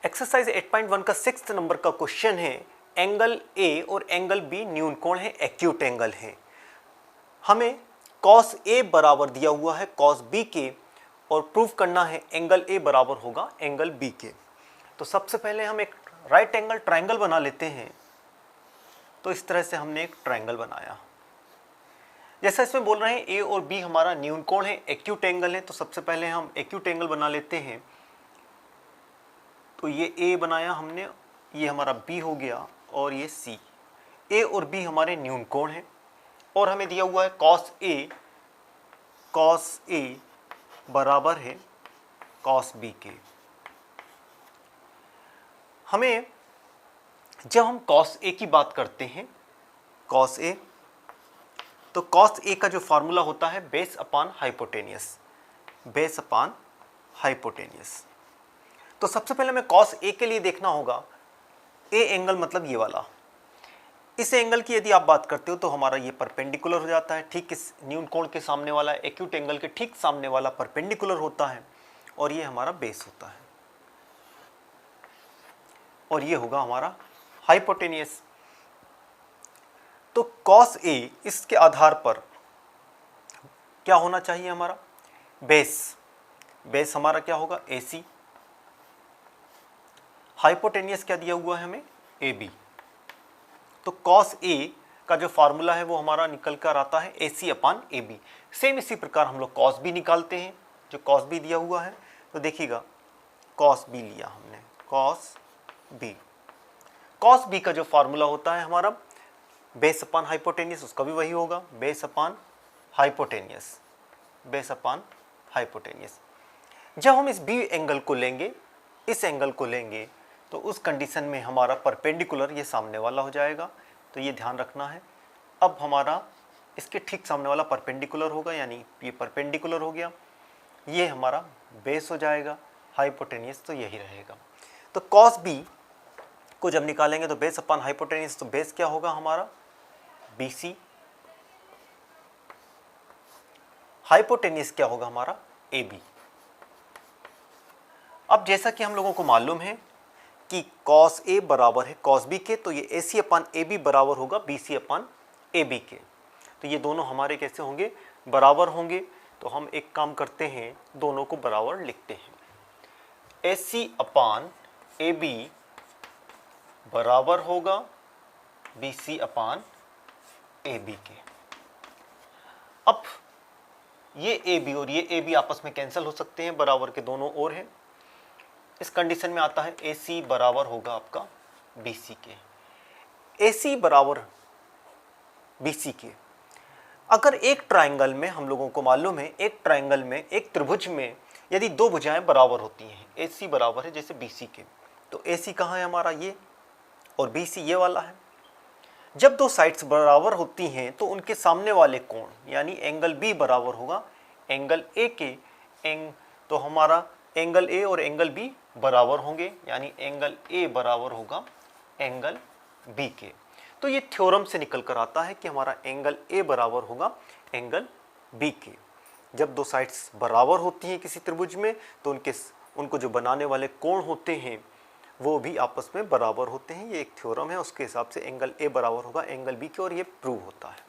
Exercise 8.1 का 6th number का question है, एंगल ए और एंगल बी न्यून कोण है, एक्यूट एंगल है। हमें cos ए बराबर दिया हुआ है cos बी के और प्रूव करना है एंगल ए बराबर होगा एंगल बी के। तो सबसे पहले हम एक राइट एंगल ट्रायंगल बना लेते हैं। तो इस तरह से हमने एक ट्रायंगल बनाया। जैसा इसमें बोल रहे हैं ए और बी हमारा न्यून कोण है, एक्यूट एंगल है, तो सबसे पहले हम एक्यूट एंगल बना लेते हैं। तो ये ए बनाया हमने, ये हमारा बी हो गया और ये सी। ए और बी हमारे न्यून कोण है और हमें दिया हुआ है cos ए बराबर है cos बी के। हमें जब हम cos ए की बात करते हैं, cos ए, तो cos ए का जो फॉर्मूला होता है base upon hypotenuse, base upon hypotenuse. तो सबसे पहले हमें cos ए के लिए देखना होगा, ए एंगल मतलब ये वाला। इस एंगल की यदि आप बात करते हो तो हमारा ये परपेंडिकुलर हो जाता है, ठीक इस न्यून कोण के सामने वाला, एक्यूट एंगल के ठीक सामने वाला परपेंडिकुलर होता है और ये हमारा बेस होता है और ये होगा हमारा हाइपोटेनियस। तो cos ए इसके आधार पर क्या होना चाहिए हमारा बेस, बेस हमारा क्या होगा AC। हाइपोटेनियस क्या दिया हुआ है हमें AB। तो cos A का जो फार्मूला है वो हमारा निकल कर आता है AC अपॉन AB। सेम इसी प्रकार हम लोग cos B निकालते हैं, जो cos B दिया हुआ है। तो देखिएगा cos B लिया हमने, cos B का जो फार्मूला होता है हमारा बेस अपॉन हाइपोटेनियस, उसका भी वही होगा base upon hypotenuse, base upon hypotenuse. जब हम इस B एंगल को लेंगे, इस एंगल को लेंगे, तो उस कंडीशन में हमारा परपेंडिकुलर ये सामने वाला हो जाएगा। तो ये ध्यान रखना है। अब हमारा इसके ठीक सामने वाला परपेंडिकुलर होगा, यानी ये परपेंडिकुलर हो गया, ये हमारा बेस हो जाएगा, हाइपोटेनियस तो यही रहेगा। तो cos B को जब निकालेंगे तो बेस अपॉन हाइपोटेनियस, तो बेस क्या होगा हमारा BC, हाइपोटेनियस क्या होगा हमारा AB। अब जैसा कि हम लोगों को मालूम है कि cos A बराबर है cos B के, तो ये AC अपॉन AB बराबर होगा BC अपॉन AB के। तो ये दोनों हमारे कैसे होंगे बराबर होंगे। तो हम एक काम करते हैं, दोनों को बराबर लिखते हैं। AC अपॉन AB बराबर होगा BC अपॉन AB के। अब ये AB और ये AB आपस में कैंसिल हो सकते हैं, बराबर के दोनों ओर हैं। इस कंडीशन में आता है AC बराबर होगा आपका BC के। AC बराबर BC के। अगर एक ट्रायंगल में हम लोगों को मालूम है, एक ट्रायंगल में, एक त्रिभुज में यदि दो भुजाएं बराबर होती हैं, AC बराबर है जैसे BC के, तो AC कहाँ है हमारा ये और BC ये वाला है। जब दो साइड्स बराबर होती हैं तो उनके सामने वाले कोण यानी एंगल B बराबर होगा एंगल A के। तो हमारा एंगल A और एंगल B बराबर होंगे, यानी एंगल A बराबर होगा एंगल B के। तो ये थ्योरम से निकल कर आता है कि हमारा एंगल A बराबर होगा एंगल B के। जब दो साइड्स बराबर होती हैं किसी त्रिभुज में तो उनको जो बनाने वाले कोण होते हैं वो भी आपस में बराबर होते हैं। ये एक थ्योरम है, उसके हिसाब से एंगल A बराबर होगा एंगल B के और ये प्रूव होता है।